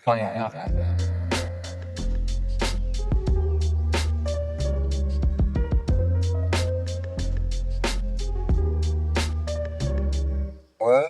放眼呀。喂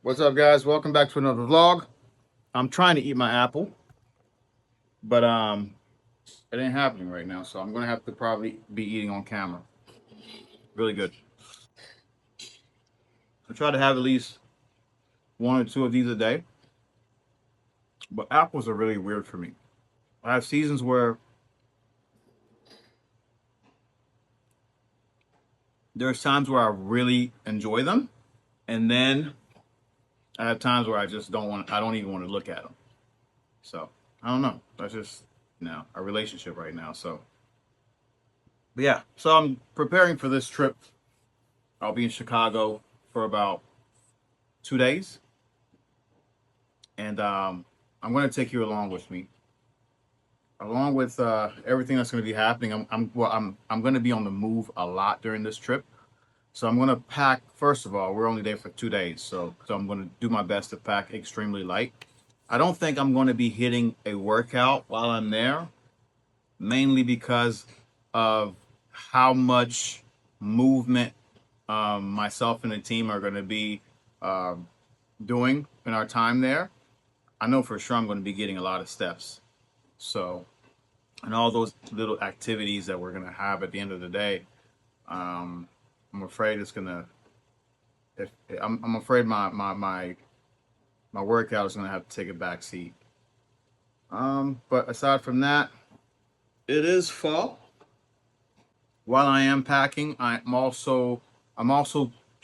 ，What's up, guys? Welcome back to another vlog. I'm trying to eat my apple, but it ain't happening right now, so I'm gonna have to probably be eating on camera. Really good. I try to have at least one or two of these a day, but apples are really weird for me. I have seasons where there's times where I really enjoy them, and then I have times where I just don't want. I don't even want to look at them. So I don't know. That's just a relationship right now. So, but yeah. So I'm preparing for this trip. I'll be in Chicago for about 2 days, and I'm going to take you along with me, along with everything that's going to be happening. I'm going to be on the move a lot during this trip, so I'm going to pack. First of all, we're only there for 2 days, so I'm going to do my best to pack extremely light. I don't think I'm going to be hitting a workout while I'm there, mainly because of how much movement myself and the team are going to be doing in our time there. I know for sure I'm going to be getting a lot of steps. So, and all those little activities that we're going to have at the end of the day, I'm afraid it's going to, I'm afraid my workout is going to have to take a back seat. But aside from that, it is fall. While I am packing, I'm also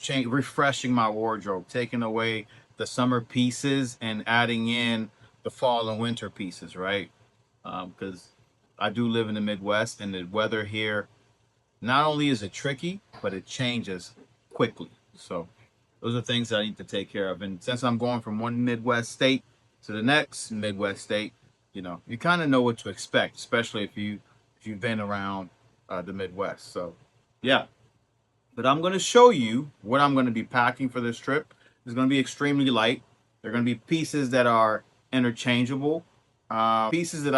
refreshing my wardrobe, taking away the summer pieces and adding in the fall and winter pieces, right? Because I do live in the Midwest, and the weather here, not only is it tricky, but it changes quickly. So those are things that I need to take care of. And since I'm going from one Midwest state to the next Midwest state, you kind of know what to expect, especially if you've been around the Midwest. So yeah, but I'm going to show you what I'm going to be packing for this trip. It's going to be extremely light. There are going to be pieces that are interchangeable, pieces that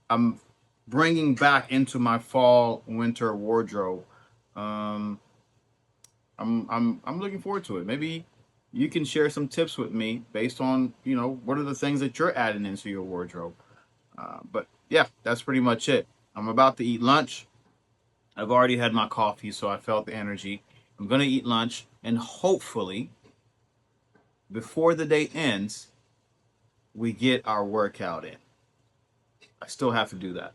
I'm bringing back into my fall winter wardrobe. I'm looking forward to it. Maybe you can share some tips with me based on what are the things that you're adding into your wardrobe. But yeah, that's pretty much it. I'm about to eat lunch. I've already had my coffee, so I felt the energy. I'm gonna eat lunch, and hopefully, before the day ends, we get our workout in. I still have to do that.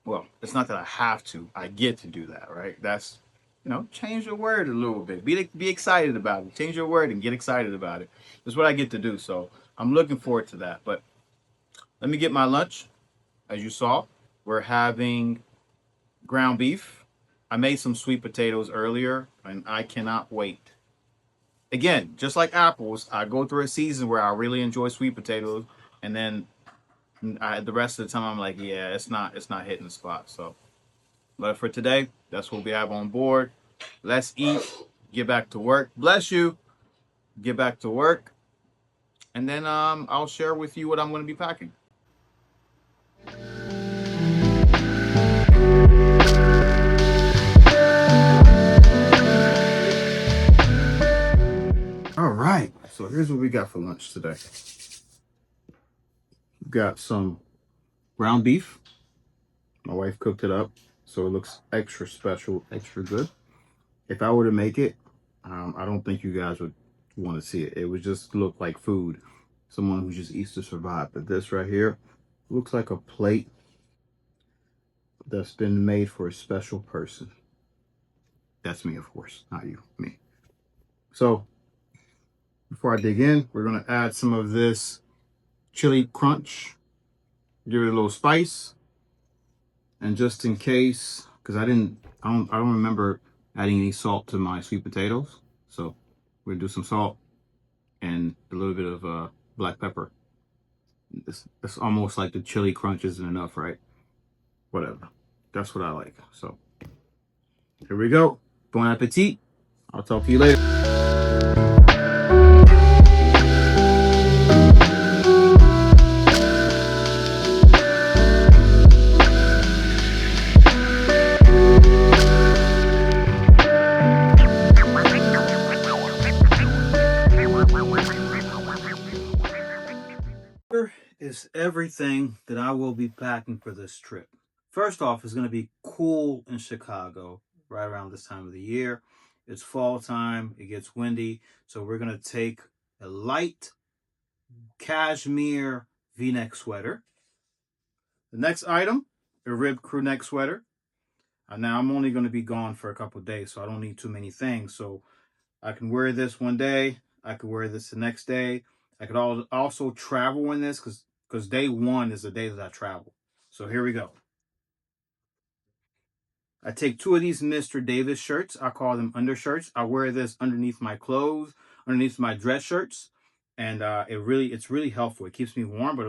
Well, it's not that I have to. I get to do that, right? That's, change your word a little bit. Be excited about it. Change your word and get excited about it. That's what I get to do. So I'm looking forward to that. But let me get my lunch. As you saw, we're having ground beef. I made some sweet potatoes earlier, and I cannot wait. Again, just like apples, I go through a season where I really enjoy sweet potatoes, and then the rest of the time I'm like, yeah, it's not hitting the spot. So, but for today, that's what we have on board. Let's eat, get back to work. Bless you. Get back to work, and then I'll share with you what I'm going to be packing. All right, so here's what we got for lunch today. got some ground beef. My wife cooked it up, so it looks extra special, extra good. If I were to make it, I don't think you guys would want to see it. It would just look like food. Someone who just eats to survive. But this right here looks like a plate that's been made for a special person. That's me, of course, not you, me. So before I dig in, we're gonna add some of this chili crunch. Give it a little spice. And just in case, because I don't remember adding any salt to my sweet potatoes. So we're gonna do some salt and a little bit of black pepper. It's almost like the chili crunch isn't enough, right? Whatever. That's what I like. So here we go. Bon appetit. I'll talk to you later. Is everything that I will be packing for this trip. First off, it's going to be cool in Chicago right around this time of the year. It's fall time, it gets windy, so we're going to take a light cashmere v-neck sweater. The next item, a ribbed crew neck sweater. Now I'm only going to be gone for a couple days, so I don't need too many things. So I can wear this one day, I could wear this the next day. I could also travel in this because day one is the day that I travel. So here we go. I take 2 of these Mr. Davis shirts. I call them undershirts. I wear this underneath my clothes, underneath my dress shirts, and it's really helpful. It keeps me warm, but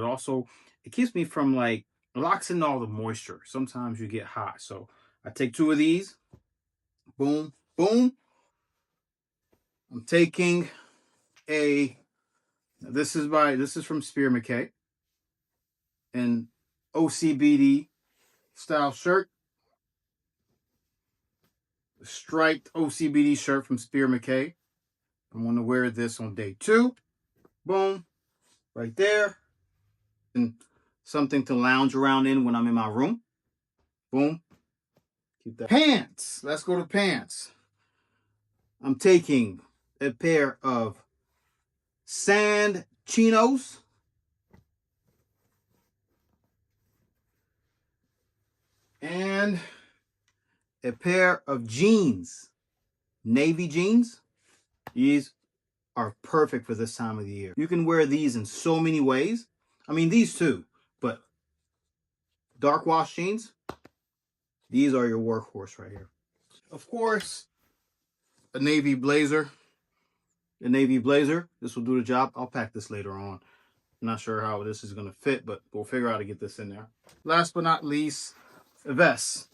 it keeps me from like locks in all the moisture. Sometimes you get hot, so I take 2 of these. Boom, boom. I'm taking this is from Spear McKay, an OCBD style shirt, a striped OCBD shirt from Spear McKay. I'm going to wear this on day 2. Boom, right there. And something to lounge around in when I'm in my room. Boom. Keep that. Pants. Let's go to pants. I'm taking a pair of sand chinos. And a pair of jeans. Navy jeans. These are perfect for this time of the year. You can wear these in so many ways. I mean, these too, but dark wash jeans, these are your workhorse right here. Of course, a navy blazer. The navy blazer, this will do the job. I'll pack this later on. I'm not sure how this is going to fit, but we'll figure out how to get this in there. Last but not least, a vest.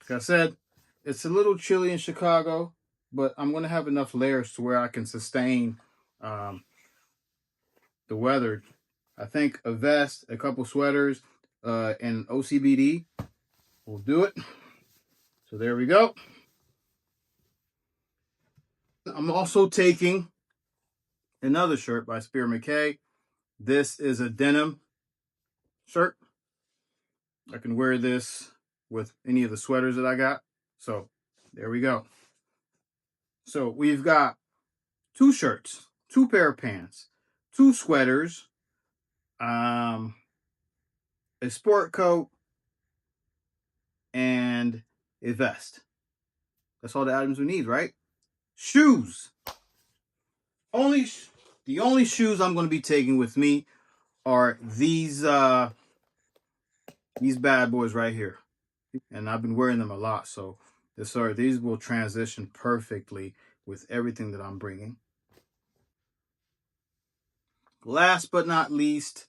Like I said, it's a little chilly in Chicago, but I'm going to have enough layers to where I can sustain the weather. I think a vest, a couple sweaters, and OCBD will do it. So there we go. I'm also taking another shirt by Spear McKay. This is a denim shirt. I can wear this with any of the sweaters that I got. So there we go. So we've got 2 shirts, 2 pair of pants, 2 sweaters, a sport coat, and a vest. That's all the items we need, right? Shoes. The only shoes I'm going to be taking with me are these bad boys right here. And I've been wearing them a lot, so these will transition perfectly with everything that I'm bringing. Last but not least,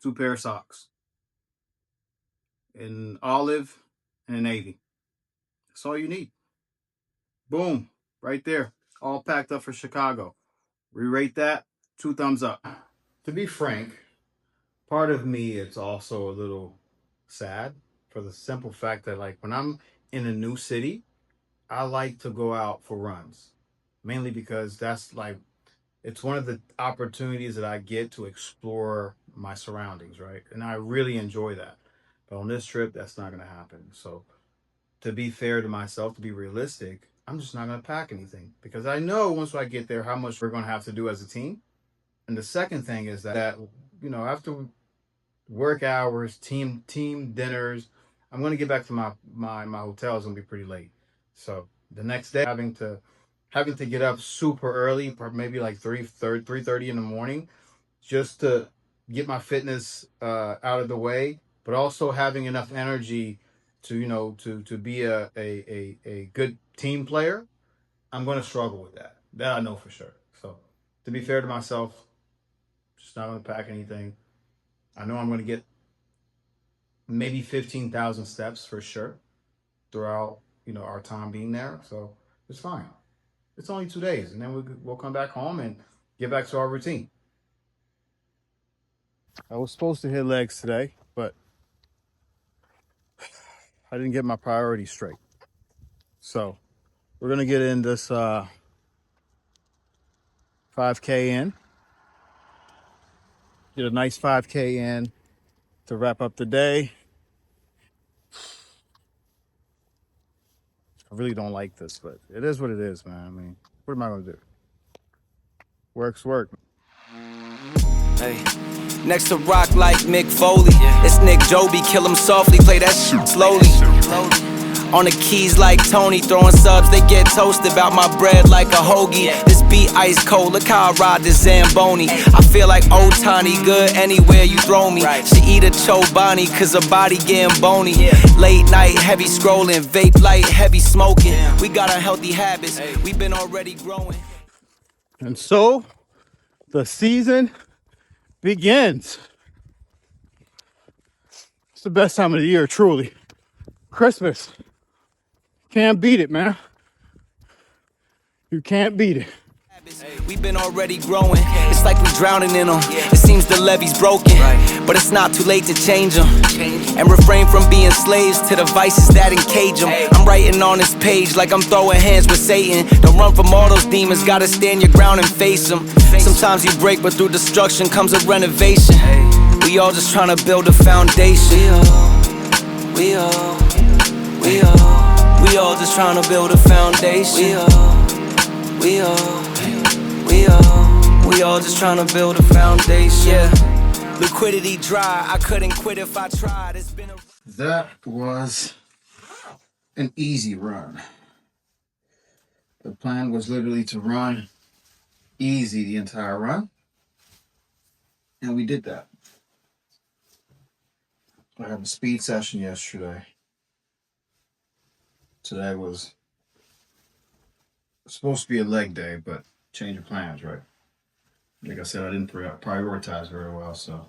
2 pair of socks. An olive and a navy. That's all you need. Boom. Right there. All packed up for Chicago. Re-rate that. 2 thumbs up. To be frank, part of me it's also a little sad for the simple fact that like when I'm in a new city, I like to go out for runs. Mainly because that's like it's one of the opportunities that I get to explore my surroundings, right? And I really enjoy that. But on this trip, that's not going to happen. So, to be fair to myself, to be realistic, I'm just not going to pack anything because I know once I get there how much we're going to have to do as a team. And the second thing is that after work hours, team dinners, I'm going to get back to my hotel is going to be pretty late. So the next day, having to get up super early, maybe like 3:30 in the morning, just to get my fitness out of the way, but also having enough energy to to be a good team player. I'm going to struggle with that. That I know for sure. So to be fair to myself, just not going to pack anything. I know I'm going to get maybe 15,000 steps for sure throughout our time being there. So it's fine. It's only 2 days, and then we'll come back home and get back to our routine. I was supposed to hit legs today, but I didn't get my priorities straight. So we're gonna get in this 5K in, get a nice 5K in to wrap up the day. I really don't like this, but it is what it is, man. I mean, what am I gonna do? Work's work. Hey. Next to rock like Mick Foley, it's Nick Joby, kill him softly, play that shit slowly. On the keys like Tony, throwing subs, they get toasted. About my bread like a hoagie. This beat ice cold, look how I ride this Zamboni. I feel like Otani, good anywhere you throw me. She eat a Chobani, cause her body getting bony. Late night, heavy scrolling, vape light, heavy smoking. We got unhealthy habits, we've been already growing. And so, the season begins. It's the best time of the year, truly. Christmas. Can't beat it, man. You can't beat it. We've been already growing. It's like we drowning in them. It seems the levee's broken, but it's not too late to change them. And refrain from being slaves to the vices that encage them. I'm writing on this page like I'm throwing hands with Satan. Don't run from all those demons, gotta stand your ground and face them. Sometimes you break, but through destruction comes a renovation. We all just trying to build a foundation. We all just trying to build a foundation. We all just trying to build a foundation. Yeah. Liquidity dry, I couldn't quit if I tried. It's been a... That was an easy run. The plan was literally to run easy the entire run. And we did that. I had a speed session yesterday. Today was supposed to be a leg day, but change of plans, right? Like I said, I didn't prioritize very well, so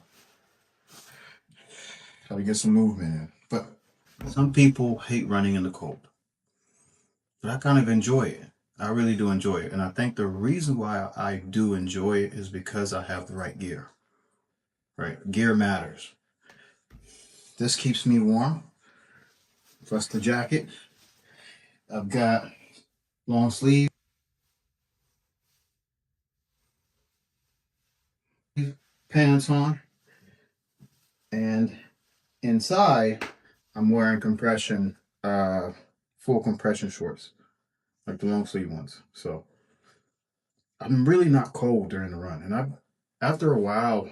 got to get some movement in. But some people hate running in the cold, but I kind of enjoy it. I really do enjoy it, and I think the reason why I do enjoy it is because I have the right gear. Right, gear matters. This keeps me warm. Plus the jacket. I've got long sleeve pants on, and inside I'm wearing compression, full compression shorts, like the long sleeve ones. So I'm really not cold during the run, and after a while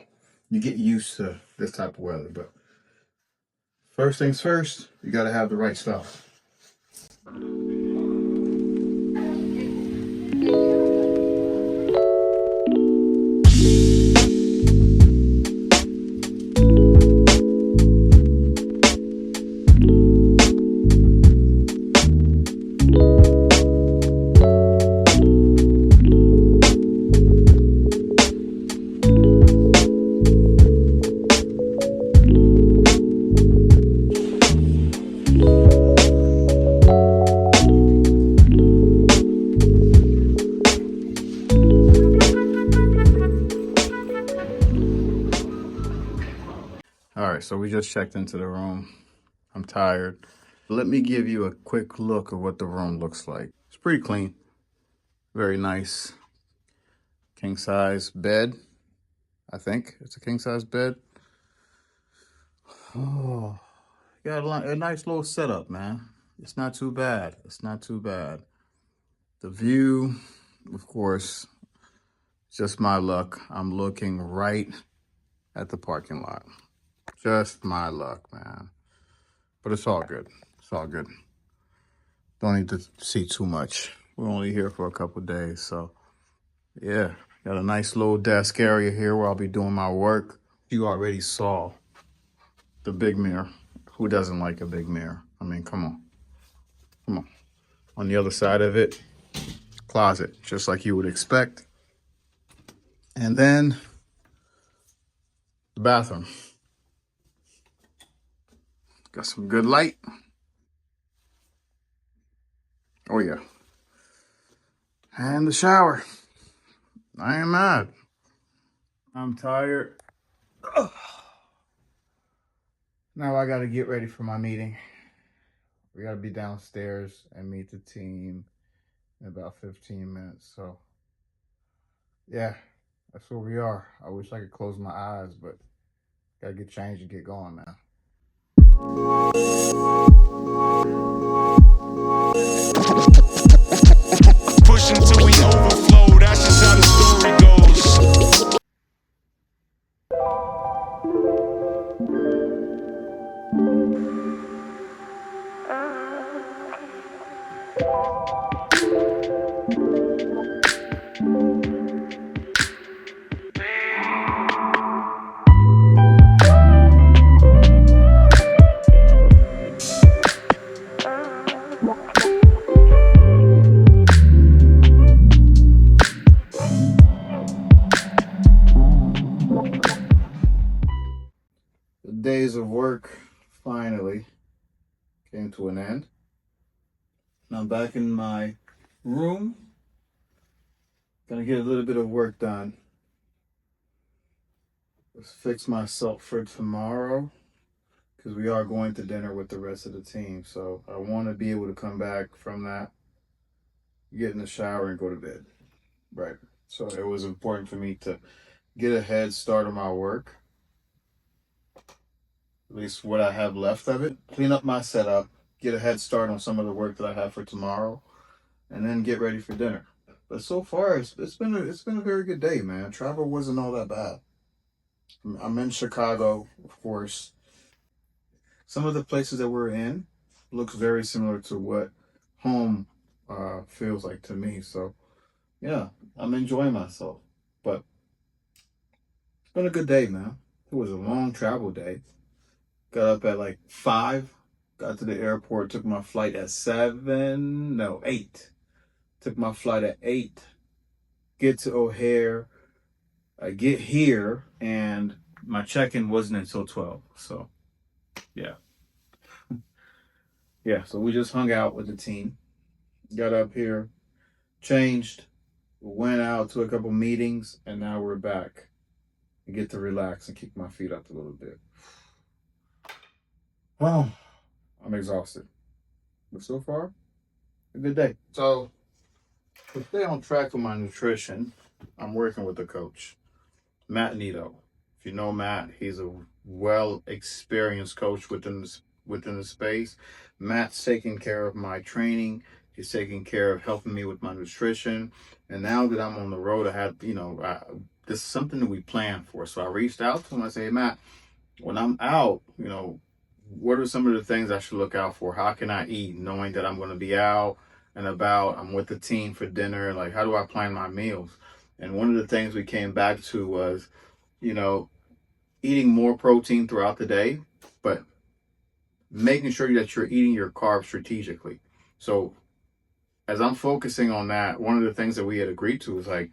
you get used to this type of weather. But first things first, you got to have the right stuff. All right, so we just checked into the room. I'm tired. Let me give you a quick look of what the room looks like. It's pretty clean, very nice. king size bed. I think it's a king size bed. Oh, got a nice little setup, man. It's not too bad. It's not too bad. The view, of course, just my luck. I'm looking right at the parking lot. Just my luck, man. But it's all good. It's all good. Don't need to see too much. We're only here for a couple days, so yeah. Got a nice little desk area here where I'll be doing my work. You already saw the big mirror. Who doesn't like a big mirror? I mean, come on. Come on. On the other side of it, closet, just like you would expect. And then the bathroom. Got some good light. Oh, yeah. And the shower. I ain't mad. I'm tired. Ugh. Now I got to get ready for my meeting. We got to be downstairs and meet the team in about 15 minutes. So, yeah, that's where we are. I wish I could close my eyes, but got to get changed and get going, man. Push until we overflow, that's just how the story goes. The days of work finally came to an end. Now I'm back in my room. Gonna get a little bit of work done. Let's fix myself for tomorrow because we are going to dinner with the rest of the team. So I want to be able to come back from that, get in the shower, and go to bed. Right. So it was important for me to get a head start on my work, at least what I have left of it, clean up my setup, get a head start on some of the work that I have for tomorrow, and then get ready for dinner. But so far, it's been a very good day, man. Travel wasn't all that bad. I'm in Chicago, of course. Some of the places that we're in looks very similar to what home feels like to me. So, yeah, I'm enjoying myself. But it's been a good day, man. It was a long travel day. Got up at like 5, got to the airport, took my flight at 8. Took my flight at 8, get to O'Hare. I get here, and my check-in wasn't until 12. So, yeah. Yeah, so we just hung out with the team. Got up here, changed, went out to a couple meetings, and now we're back. I get to relax and kick my feet up a little bit. Well, I'm exhausted. But so far, a good day. So, to stay on track with my nutrition, I'm working with a coach, Matt Nito. If you know Matt, he's a well-experienced coach within the space. Matt's taking care of my training. He's taking care of helping me with my nutrition. And now that I'm on the road, I had, this is something that we planned for. So I reached out to him. I said, hey, Matt, when I'm out, what are some of the things I should look out for? How can I eat knowing that I'm going to be out and about? I'm with the team for dinner. Like, how do I plan my meals? And one of the things we came back to was, eating more protein throughout the day, but making sure that you're eating your carbs strategically. So as I'm focusing on that, one of the things that we had agreed to was like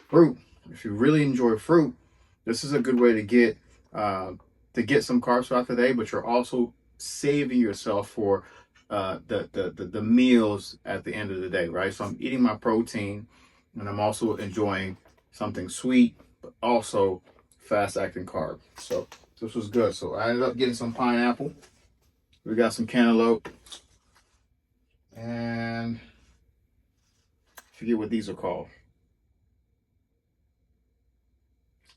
fruit. If you really enjoy fruit, this is a good way to get some carbs throughout the day, but you're also saving yourself for the meals at the end of the day, right? So I'm eating my protein, and I'm also enjoying something sweet, but also fast-acting carb. So this was good. So I ended up getting some pineapple. We got some cantaloupe, and I forget what these are called.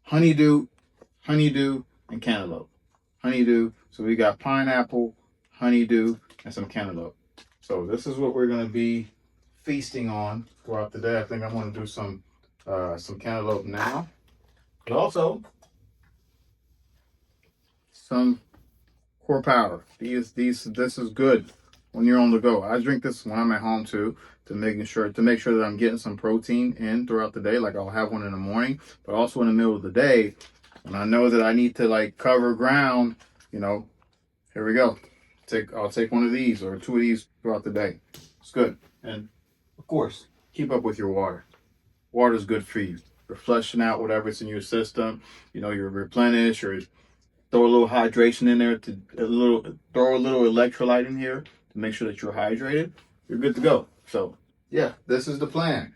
honeydew, and cantaloupe. Honeydew. So we got pineapple, honeydew, and some cantaloupe. So this is what we're gonna be feasting on throughout the day. I think I'm gonna do some cantaloupe now, but also some core power. This is good when you're on the go. I drink this when I'm at home too, to make sure that I'm getting some protein in throughout the day. Like I'll have one in the morning, but also in the middle of the day when I know that I need to like cover ground. You know, here we go. I'll take one of these or two of these throughout the day. It's good. And of course, keep up with your water. Water is good for you. You're flushing out whatever's in your system. You know, you replenish or throw a little hydration in there throw a little electrolyte in here to make sure that you're hydrated. You're good to go. So yeah, this is the plan.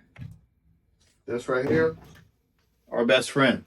This right here, our best friend.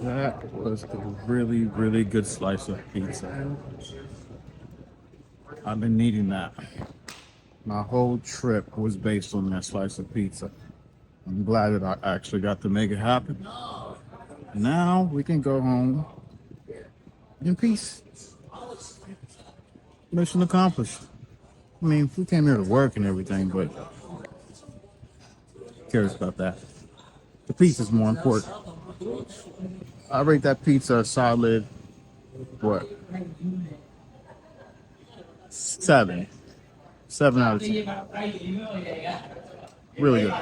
That was a really, really good slice of pizza. I've been needing that. My whole trip was based on that slice of pizza. I'm glad that I actually got to make it happen. Now we can go home in peace. Mission accomplished. I mean, we came here to work and everything, but who cares about that? The pizza's more important. I rate that pizza a solid, what? 7. 7 out of 10. Really good.